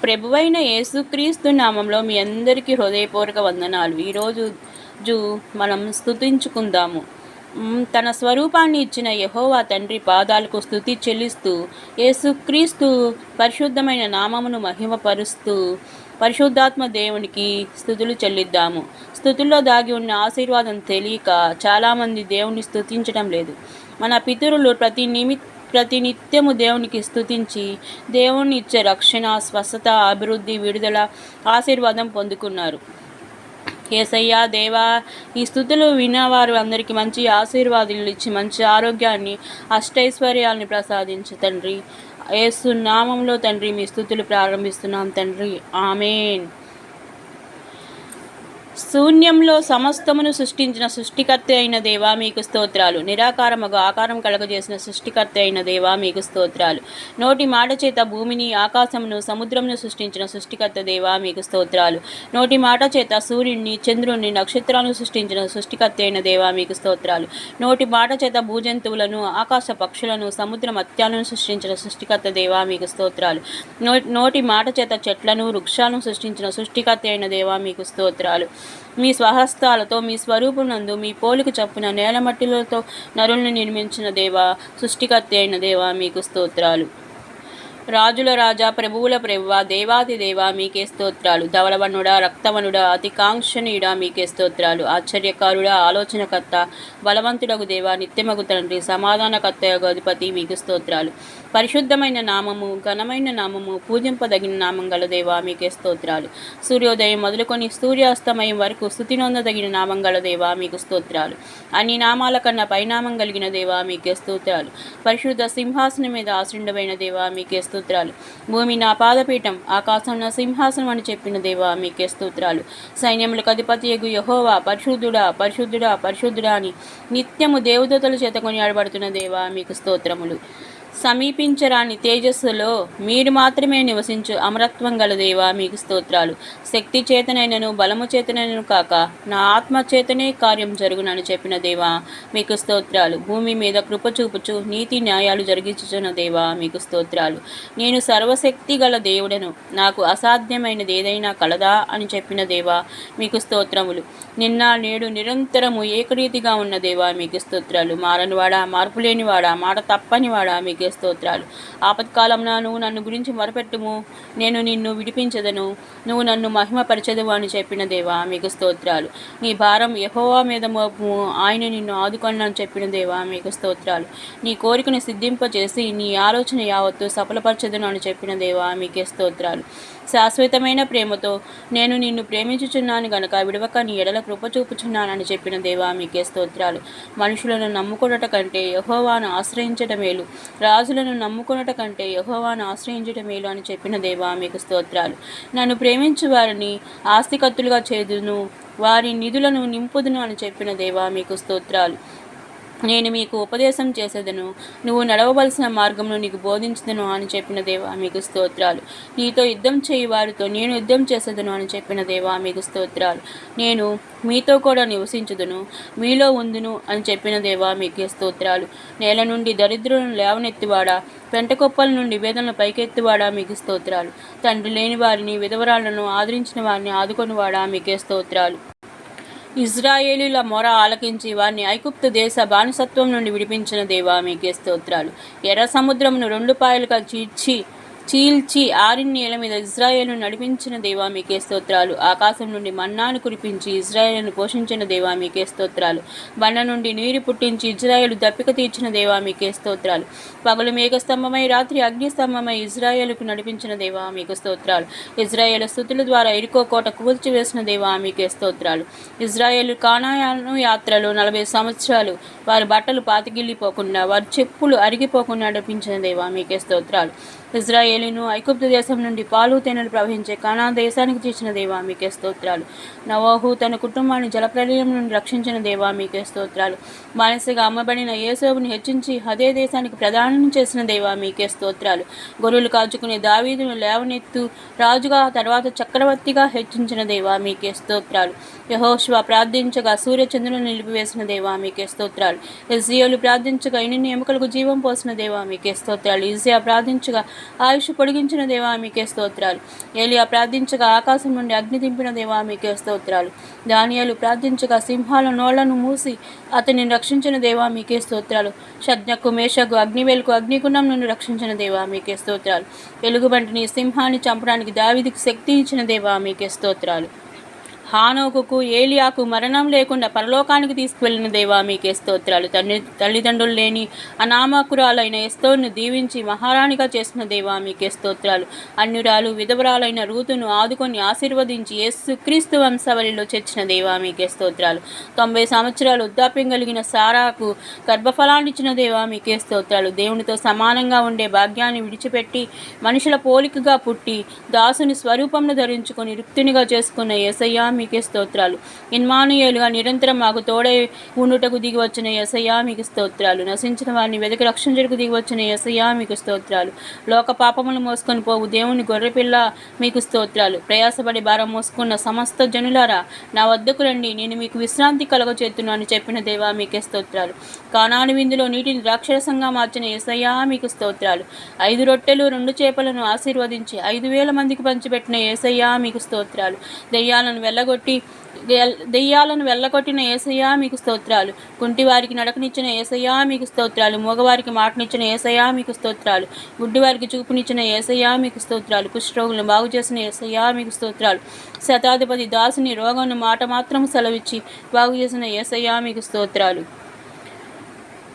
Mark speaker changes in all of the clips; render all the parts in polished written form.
Speaker 1: ప్రభువైన యేసుక్రీస్తు నామంలో మీ అందరికీ హృదయపూర్వక వందనాలు. ఈరోజు మనం స్తుతించుకుందాము. తన స్వరూపాన్ని ఇచ్చిన యెహోవా తండ్రి పాదాలకు స్తుతి చెల్లిస్తూ, యేసుక్రీస్తు పరిశుద్ధమైన నామమును మహిమపరుస్తూ, పరిశుద్ధాత్మ దేవునికి స్తుతులు చెల్లిద్దాము. స్తుతుల్లో దాగి ఉన్న ఆశీర్వాదం తెలియక చాలామంది దేవుని స్తుతించడం లేదు. మన పితరులు ప్రతినిత్యము దేవునికి స్తుతించి దేవుని ఇచ్చే రక్షణ, స్వస్థత, అభివృద్ధి, విడుదల, ఆశీర్వాదం పొందుకున్నారు. యేసయ్యా దేవా, ఈ స్తుతులు విన్నవారు అందరికీ మంచి ఆశీర్వాదాలు ఇచ్చి మంచి ఆరోగ్యాన్ని, అష్టైశ్వర్యాన్ని ప్రసాదించు తండ్రి. యేసు నామంలో తండ్రి మీ స్తుతులు ప్రారంభిస్తున్నాం తండ్రి. ఆమేన్. శూన్యంలో సమస్తమును సృష్టించిన సృష్టికర్త అయిన దేవా మీకు స్తోత్రాలు. నిరాకారముగా ఆకారం కలగజేసిన సృష్టికర్త అయిన దేవా మీకు స్తోత్రాలు. నోటి మాట చేత భూమిని, ఆకాశమును, సముద్రమును సృష్టించిన సృష్టికర్త దేవా మీకు స్తోత్రాలు. నోటి మాట చేత సూర్యుడిని, చంద్రుణ్ణి, నక్షత్రాలను సృష్టించిన సృష్టికర్త అయిన దేవా మీకు స్తోత్రాలు. నోటి మాట చేత భూజంతువులను, ఆకాశ పక్షులను, సముద్ర మత్స్యాలను సృష్టించిన సృష్టికర్త దేవా మీకు స్తోత్రాలు. నోటి మాట చేత చెట్లను, వృక్షాలను సృష్టించిన సృష్టికర్త అయిన దేవా మీకు స్తోత్రాలు. మీ స్వహస్తాలతో మీ స్వరూపనందు మీ పోలిక చప్పున నేలమట్టిలతో నరుల్ని నిర్మించిన దేవా, సృష్టికర్త అయిన దేవా మీకు స్తోత్రాలు. రాజుల రాజా, ప్రభువుల ప్రభువా, దేవాది దేవా మీకే స్తోత్రాలు. ధవలవనుడా, రక్తవనుడా, అతి కాంక్షణీయుడా మీకే స్తోత్రాలు. ఆశ్చర్యకారుడా, ఆలోచనకర్త, బలవంతుడగు దేవా, నిత్యమగు తండ్రి, సమాధానకర్తయగు అధిపతి మీకు స్తోత్రాలు. పరిశుద్ధమైన నామము, ఘనమైన నామము, పూజింపదగిన నామం గల దేవా మీకే స్తోత్రాలు. సూర్యోదయం మొదలుకొని సూర్యాస్తమయం వరకు స్తుతి నొందదగిన నామం గల దేవా మీకు స్తోత్రాలు. అన్ని నామాల కన్నా పైనామం కలిగిన దేవా మీకే స్తోత్రాలు. పరిశుద్ధ సింహాసనం మీద ఆశ్రుండమైన దేవా మీకే స్తోత్రాలు. భూమి నా పాదపీఠం, ఆకాశం నా సింహాసనం అని చెప్పిన దేవా మీకే స్తోత్రాలు. సైన్యములకు అధిపతియగు యెహోవా పరిశుద్ధుడా, పరిశుద్ధుడా, పరిశుద్ధుడా అని నిత్యము దేవదూతల చేత కొనియాడబడుతున్న దేవా మీకు స్తోత్రములు. సమీపించరాని తేజస్సులో మీరు మాత్రమే నివసించు అమరత్వం గల దేవా మీకు స్తోత్రాలు. శక్తి చేతనైనను బలము చేతనైనను కాక నా ఆత్మ చేతనే కార్యం జరుగునని చెప్పిన దేవా మీకు స్తోత్రాలు. భూమి మీద కృప చూపుచు నీతి న్యాయాలు జరిగించుచున్న దేవా మీకు స్తోత్రాలు. నేను సర్వశక్తి గల దేవుడను, నాకు అసాధ్యమైనది ఏదైనా కలదా అని చెప్పిన దేవా మీకు స్తోత్రములు. నిన్న నేడు నిరంతరము ఏకరీతిగా ఉన్న దేవా మీకు స్తోత్రాలు. మారనివాడా, మార్పు లేనివాడా, మాట తప్పనివాడా మీకు స్తోత్రాలు. ఆపత్కాలంలో నువ్వు నన్ను గురించి మొరపెట్టుము, నేను నిన్ను విడిపించదను, నువ్వు నన్ను మహిమపరచదువు అని చెప్పిన దేవా మీకు స్తోత్రాలు. నీ భారం యెహోవా మీద మోపుము, ఆయన నిన్ను ఆదుకొనని చెప్పిన దేవా మీకు స్తోత్రాలు. నీ కోరికను సిద్ధింపచేసి నీ ఆలోచన యావత్తు సఫలపరచదును అని చెప్పిన దేవా మీకే స్తోత్రాలు. శాశ్వతమైన ప్రేమతో నేను నిన్ను ప్రేమించుచున్నాను గనక విడవక నీ ఎడల కృప చూపుచున్నానని చెప్పిన దేవా మీకే స్తోత్రాలు. మనుషులను నమ్ముకొనుట కంటే యెహోవాను ఆశ్రయించటం మేలు, రాజులను నమ్ముకొనుట కంటే యెహోవాను ఆశ్రయించటం మేలు అని చెప్పిన దేవా మీకు స్తోత్రాలు. నన్ను ప్రేమించు వారిని ఆస్తికత్తులుగా చేదును, వారి నిధులను నింపుదును అని చెప్పిన దేవా మీకు స్తోత్రాలు. నేను మీకు ఉపదేశం చేసేదను, నువ్వు నడవవలసిన మార్గంలో నీకు బోధించదను అని చెప్పిన దేవా మీకు స్తోత్రాలు. నీతో యుద్ధం చేయి వారితో నేను యుద్ధం చేసేదను అని చెప్పిన దేవా మీకు స్తోత్రాలు. నేను మీతో కూడా నివసించుదును, మీలో ఉందును అని చెప్పిన దేవా మీకే స్తోత్రాలు. నేల నుండి దరిద్రులను లేవనెత్తివాడా, పెంటకొప్పల నుండి వేదనలు పైకెత్తివాడా మీకు స్తోత్రాలు. తండ్రి లేని వారిని, విధవరాలను ఆదరించిన వారిని ఆదుకొనివాడా మీకే స్తోత్రాలు. ఇజ్రాయేలీల మొర ఆలకించి వారిని ఐగుప్తు దేశ బానిసత్వం నుండి విడిపించిన దేవా మీకే స్తోత్రాలు. ఎర్ర సముద్రమును 2 పాయలుగా చీల్చి ఆరిన నేల మీద ఇజ్రాయేలును నడిపించిన దేవా మీకే స్తోత్రాలు. ఆకాశం నుండి మన్నాను కురిపించి ఇజ్రాయేలును పోషించిన దేవా మీకే స్తోత్రాలు. బండ నుండి నీరు పుట్టించి ఇజ్రాయేలు దప్పిక తీర్చిన దేవా మీకే స్తోత్రాలు. పగలు మేఘస్తంభమై రాత్రి అగ్నిస్తంభమై ఇజ్రాయేలుకు నడిపించిన దేవా మీకు స్తోత్రాలు. ఇజ్రాయేలు స్తుతుల ద్వారా ఎరికో కోట కూల్చివేసిన దేవా మీకే స్తోత్రాలు. ఇజ్రాయేలు కానాను యాత్రలో 40 సంవత్సరాలు వారి బట్టలు పాతిగిల్లిపోకుండా, వారి చెప్పులు అరిగిపోకుండా నడిపించిన దేవా మీకే స్తోత్రాలు. ఇజ్రాయేలును ఐగుప్తు దేశం నుండి పాలు తేనెలు ప్రవహించే కనాన్ దేశానికి తీసిన దేవా మీకే స్తోత్రాలు. నోవహు తన కుటుంబాన్ని జలప్రలయం నుండి రక్షించిన దేవా మీకే స్తోత్రాలు. బానిసగా అమ్మబడిన యేసోబుని హెచ్చించి అదే దేశానికి ప్రదానం చేసిన దేవా మీకే స్తోత్రాలు. గొర్రెలు కాచుకునే దావీదును లేవనెత్తు రాజుగా, తర్వాత చక్రవర్తిగా హెచ్చించిన దేవా మీకే స్తోత్రాలు. యెహోషువ ప్రార్థించగా సూర్యచంద్రులను నిలిపివేసిన దేవా మీకే స్తోత్రాలు. ఇజ్రాయేలు ప్రార్థించగా ఎన్ని ఎముకలకు జీవం పోసిన దేవా మీకే స్తోత్రాలు. ఇజ్రాయెలు ప్రార్థించగా ఆయుష్ పొడిగించిన దేవా మీకే స్తోత్రాలు. ఏలియా ప్రార్థించగా ఆకాశం నుండి అగ్ని దింపిన దేవా మీకే స్తోత్రాలు. దానియేలు ప్రార్థించగా సింహాల నోళ్లను మూసి అతనిని రక్షించిన దేవా మీకే స్తోత్రాలు. షద్రకు మేషకు అగ్నివేలుకు అగ్నిగుణం నుండి రక్షించిన దేవా మీకే స్తోత్రాలు. ఎలుగుబంటిని సింహాన్ని చంపడానికి దావీదుకు శక్తి ఇచ్చిన దేవా మీకే స్తోత్రాలు. హానోకుకు ఏలియాకు మరణం లేకుండా పరలోకానికి తీసుకువెళ్ళిన దేవా మీకే స్తోత్రాలు. తల్లిదండ్రులు లేని అనామకురాలైన ఎస్తోర్ను దీవించి మహారాణిగా చేసిన దేవా మీకే స్తోత్రాలు. అన్యురాలు విధవరాలైన రూతును ఆదుకొని ఆశీర్వదించి యేసుక్రీస్తు వంశవలిలో చేర్చిన దేవా మీకే స్తోత్రాలు. 90 సంవత్సరాలు వృద్ధాప్యం కలిగిన సారాకు గర్భఫలాన్నిచ్చిన దేవా మీకే స్తోత్రాలు. దేవునితో సమానంగా ఉండే భాగ్యాన్ని విడిచిపెట్టి మనుషుల పోలికగా పుట్టి దాసుని స్వరూపంను ధరించుకొని రిక్తునిగా చేసుకున్న యేసయ్యా మీకే స్తోత్రాలు. ఇమ్మానుయేలుగా నిరంతరం మాకు తోడై ఉండుటకు దిగి వచ్చిన యేసయ్యా మీకు స్తోత్రాలు. నశించిన వారిని వెదకి రక్షించుటకు దిగి వచ్చిన యేసయ్యా మీకు స్తోత్రాలు. లోక పాపములు మోసుకొని పోవు దేవుని గొర్రెపిల్ల మీకు స్తోత్రాలు. ప్రయాసపడి భారం మోసుకున్న సమస్త జనులారా నా వద్దకు రండి, నేను మీకు విశ్రాంతి కలగచేస్తున్నాను చెప్పిన దేవా మీకే స్తోత్రాలు. కానాను విందులో నీటిని ద్రాక్షరసంగా మార్చిన యేసయ్యా మీకు స్తోత్రాలు. 5 రొట్టెలు 2 చేపలను ఆశీర్వదించి 5,000 మందికి పంచిపెట్టిన యేసయ్యా మీకు స్తోత్రాలు. దెయ్యాలను వెళ్ళగొట్టిన యేసయ్యా మీకు స్తోత్రాలు. కుంటివారికి నడకనిచ్చిన యేసయ్యా మీకు స్తోత్రాలు. మూగవారికి మాటనిచ్చిన యేసయ్యా మీకు స్తోత్రాలు. గుడ్డివారికి చూపునిచ్చిన యేసయ్యా మీకు స్తోత్రాలు. కుష్ఠరోగులను బాగు చేసిన యేసయ్యా మీకు స్తోత్రాలు. శతాధిపతి దాసుని రోగంను మాట మాత్రం సెలవిచ్చి బాగు చేసిన యేసయ్యా మీకు స్తోత్రాలు.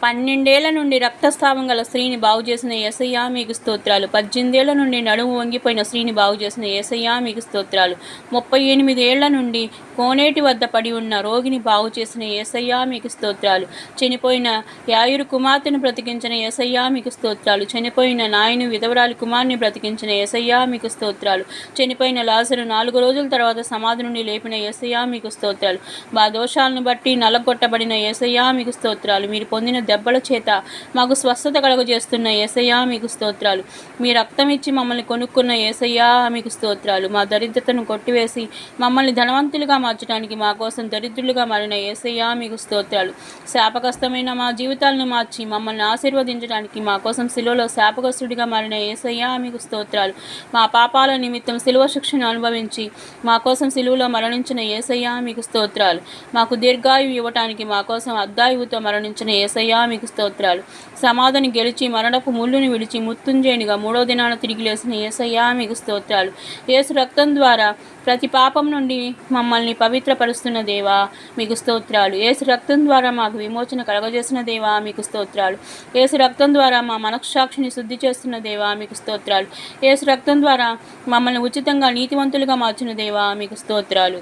Speaker 1: 12 ఏళ్ల నుండి రక్తస్రావం గల స్త్రీని బాగు చేసిన యేసయ్యా మీకు స్తోత్రాలు. 18 ఏళ్ల నుండి నడుము వంగిపోయిన స్త్రీని బాగు చేసిన యేసయ్యా మీకు స్తోత్రాలు. 38 ఏళ్ల నుండి కోనేటి వద్ద పడి ఉన్న రోగిని బాగు చేసిన యేసయ్యా మీకు స్తోత్రాలు. చనిపోయిన యాయురు కుమార్తెను బ్రతికించిన యేసయ్యా మీకు స్తోత్రాలు. చనిపోయిన నాయను విధవరాలి కుమార్ని బ్రతికించిన యేసయ్యా మీకు స్తోత్రాలు. చనిపోయిన లాజరు 4 రోజుల తర్వాత సమాధి నుండి లేపిన యేసయ్యా మీకు స్తోత్రాలు. మా దోషాలను బట్టి నలగొట్టబడిన యేసయ్యా మీకు స్తోత్రాలు. మీరు పొందిన దెబ్బల చేత మాకు స్వస్థత కలుగజేస్తున్న యేసయ్యా మీకు స్తోత్రాలు. మీ రక్తం ఇచ్చి మమ్మల్ని కొనుక్కున్న యేసయ్యా మీకు స్తోత్రాలు. మా దరిద్రతను కొట్టివేసి మమ్మల్ని ధనవంతులుగా మార్చడానికి మా కోసం దరిద్రులుగా మారిన యేసయ్యా మీకు స్తోత్రాలు. శాపగ్రస్తమైన మా జీవితాలను మార్చి మమ్మల్ని ఆశీర్వదించడానికి మా కోసం శిలువలో శాపగ్రస్తుడిగా మారిన యేసయ్యా మీకు స్తోత్రాలు. మా పాపాల నిమిత్తం శిలువ శిక్షను అనుభవించి మా కోసం శిలువలో మరణించిన యేసయ్యా మీకు స్తోత్రాలు. మాకు దీర్ఘాయువు ఇవ్వటానికి మా కోసం అర్ధాయువుతో మరణించిన యేసయ్యా మీకు స్తోత్రాలు. సమాధిని గెలిచి మరణపు ముళ్ళుని విడిచి మృత్యుంజయునిగా 3వ దినాన తిరిగి లేచిన యేసయ్యా మీకు స్తోత్రాలు. యేసు రక్తం ద్వారా ప్రతి పాపం నుండి మమ్మల్ని పవిత్రపరుస్తున్న దేవా మీకు స్తోత్రాలు. యేసు రక్తం ద్వారా మాకు విమోచన కలగజేసిన దేవా మీకు స్తోత్రాలు. యేసు రక్తం ద్వారా మా మనస్సాక్షిని శుద్ధి చేస్తున్న దేవా మీకు స్తోత్రాలు. యేసు రక్తం ద్వారా మమ్మల్ని ఉచితంగా నీతివంతులుగా మార్చిన దేవా మీకు స్తోత్రాలు.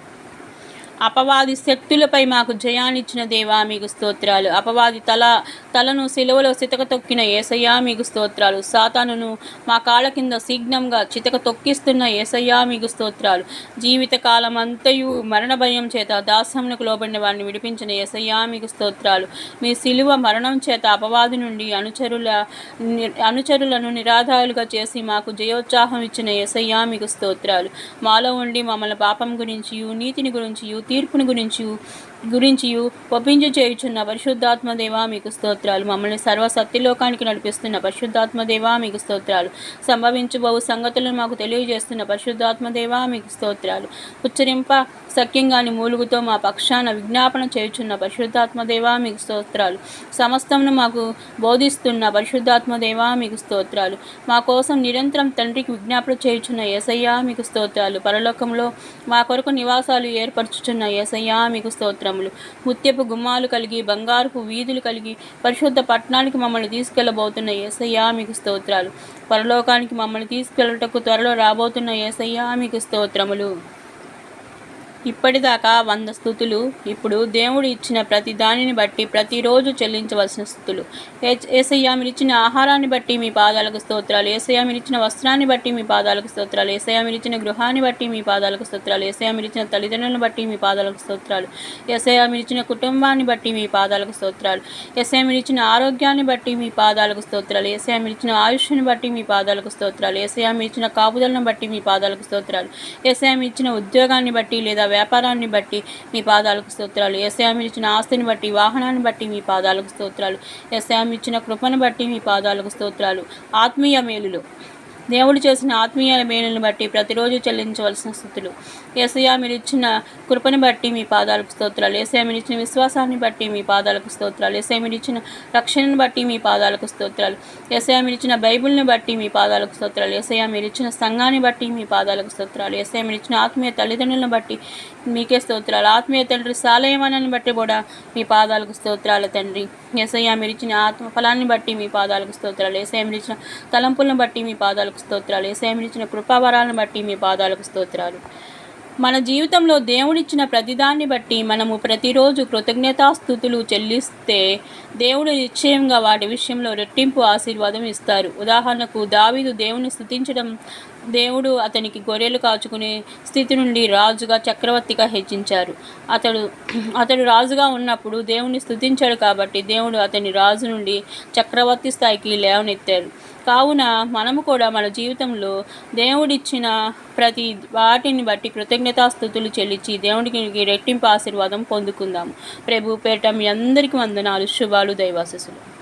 Speaker 1: అపవాది శక్తులపై మాకు జయాన్నిచ్చిన దేవా మీకు స్తోత్రాలు. అపవాది తలను సిలువలో చితక తొక్కిన యేసయ్యా మీకు స్తోత్రాలు. సాతానును మా కాళ్ళ కింద శీఘ్నంగా చితక తొక్కిస్తున్న యేసయ్యా మీకు స్తోత్రాలు. జీవితకాలం అంతయు మరణ భయం చేత దాస్యమునకు లోబడిన వారిని విడిపించిన యేసయ్యా మీకు స్తోత్రాలు. మీ సిలువ మరణం చేత అపవాది నుండి అనుచరులను నిరాధారులుగా చేసి మాకు జయోత్సాహం ఇచ్చిన యేసయ్యా మీకు స్తోత్రాలు. మాలో ఉండి మమ్మల్ని పాపం గురించి నీతిని గురించి తీర్పుని గురించి ఒప్పించి చేయుచున్న పరిశుద్ధాత్మదేవా మీకు స్తోత్రాలు. మమ్మల్ని సర్వ సత్యలోకానికి నడిపిస్తున్న పరిశుద్ధాత్మదేవా మీకు స్తోత్రాలు. సంభవించబోవు సంగతులను మాకు తెలియజేస్తున్న పరిశుద్ధాత్మదేవా మీకు స్తోత్రాలు. ఉచ్చరింప సఖ్యంగాని మూలుగుతో మా పక్షాన విజ్ఞాపన చేయుచున్న పరిశుద్ధాత్మదేవా మీకు స్తోత్రాలు. సమస్తమును మాకు బోధిస్తున్న పరిశుద్ధాత్మదేవా మీకు స్తోత్రాలు. మా కోసం నిరంతరం తండ్రికి విజ్ఞాపన చేయుచున్న యేసయ్యా మీకు స్తోత్రాలు. పరలోకంలో మా కొరకు నివాసాలు ఏర్పరచుచున్న యేసయ్యా మీకు స్తోత్రములు. ముత్యపు గుమ్మాలు కలిగి బంగారపు వీధులు కలిగి పరిశుద్ధ పట్టణానికి మమ్మల్ని తీసుకెళ్లబోతున్న యేసయ్యా మీకు స్తోత్రాలు. పరలోకానికి మమ్మల్ని తీసుకెళ్లటకు త్వరలో రాబోతున్న యేసయ్యా మీకు స్తోత్రములు. ఇప్పటిదాకా 100 స్తుతులు. ఇప్పుడు దేవుడు ఇచ్చిన ప్రతి దానిని బట్టి ప్రతిరోజు చెల్లించవలసిన స్తుతులు. యేసయ్యా మీరిచ్చిన ఆహారాన్ని బట్టి మీ పాదాలకు స్తోత్రాలు. యేసయ్యా మీరిచ్చిన వస్త్రాన్ని బట్టి మీ పాదాలకు స్తోత్రాలు. యేసయ్యా మీరిచ్చిన గృహాన్ని బట్టి మీ పాదాలకు స్తోత్రాలు. యేసయ్యా మీరిచ్చిన తల్లిదండ్రులను బట్టి మీ పాదాలకు స్తోత్రాలు. యేసయ్యా మీరిచ్చిన కుటుంబాన్ని బట్టి మీ పాదాలకు స్తోత్రాలు. యేసయ్యా మీరిచ్చిన ఆరోగ్యాన్ని బట్టి మీ పాదాలకు స్తోత్రాలు. యేసయ్యా మీరిచ్చిన ఆయుష్ని బట్టి మీ పాదాలకు స్తోత్రాలు. యేసయ్యా మీరిచ్చిన కాపుదలను బట్టి మీ పాదాలకు స్తోత్రాలు. యేసయ్యా మీరిచ్చిన ఉద్యోగాన్ని బట్టి లేదా వ్యాపారాన్ని బట్టి మీ పాదాలకు స్తోత్రాలు. యేసయ్యా మీరిచ్చిన ఆస్తిని బట్టి వాహనాన్ని బట్టి మీ పాదాలకు స్తోత్రాలు. యేసయ్యా మీరిచ్చిన కృపను బట్టి మీ పాదాలకు స్తోత్రాలు. ఆత్మీయ మేలులు దేవుడు చేసిన ఆత్మీయ మేలును బట్టి ప్రతిరోజు చెల్లించవలసిన స్థుతులు. యేసయ్యా, మీరు ఇచ్చిన కృపను బట్టి మీ పాదాలకు స్తోత్రాలు. యేసయ్యా, మీరు ఇచ్చిన విశ్వాసాన్ని బట్టి మీ పాదాలకు స్తోత్రాలు. యేసయ్యా, మీరు ఇచ్చిన రక్షణను బట్టి మీ పాదాలకు స్తోత్రాలు. యేసయ్యా, మీరు ఇచ్చిన బైబిల్ని బట్టి మీ పాదాలకు స్తోత్రాలు. యేసయ్యా, మీరు ఇచ్చిన సంఘాన్ని బట్టి మీ పాదాలకు స్తోత్రాలు. యేసయ్యా, మీరు ఇచ్చిన ఆత్మీయ తల్లిదండ్రులను బట్టి మీకే స్తోత్రాలు. ఆత్మీయ తండ్రి సాలయమనని బట్టి కూడా మీ పాదాలకు స్తోత్రాలు తండ్రి. యేసయ్యా, మీరు ఇచ్చిన ఆత్మ ఫలాన్ని బట్టి మీ పాదాలకు స్తోత్రాలు. యేసయ్యా, మీరు ఇచ్చిన తలంపులను బట్టి మీ పాదాలకు స్తోత్రాలు. యేసయ్యా, మీరు ఇచ్చిన కృపావరాలను బట్టి మీ పాదాలకు స్తోత్రాలు. మన జీవితంలో దేవుడిచ్చిన ప్రతిదాన్ని బట్టి మనము ప్రతిరోజు కృతజ్ఞతాస్థుతులు చెల్లిస్తే దేవుడు నిశ్చయంగా వాటి విషయంలో రెట్టింపు ఆశీర్వాదం ఇస్తారు. ఉదాహరణకు, దావీదు దేవుని స్తుతించడం దేవుడు అతనికి గొర్రెలు కాచుకునే స్థితి నుండి రాజుగా, చక్రవర్తిగా హెచ్చించారు. అతడు రాజుగా ఉన్నప్పుడు దేవుని స్తుతించాడు కాబట్టి దేవుడు అతని రాజు నుండి చక్రవర్తి స్థాయికి లేవనెత్తారు. కావున మనము కూడా మన జీవితంలో దేవుడిచ్చిన ప్రతి వాటిని బట్టి కృతజ్ఞతాస్థుతులు చెల్లించి దేవుడికి రెట్టింపు ఆశీర్వాదం పొందుకుందాము. ప్రభు పేరిట మీ అందరికీ వందనాలు, శుభాలు, దైవాశీస్సులు.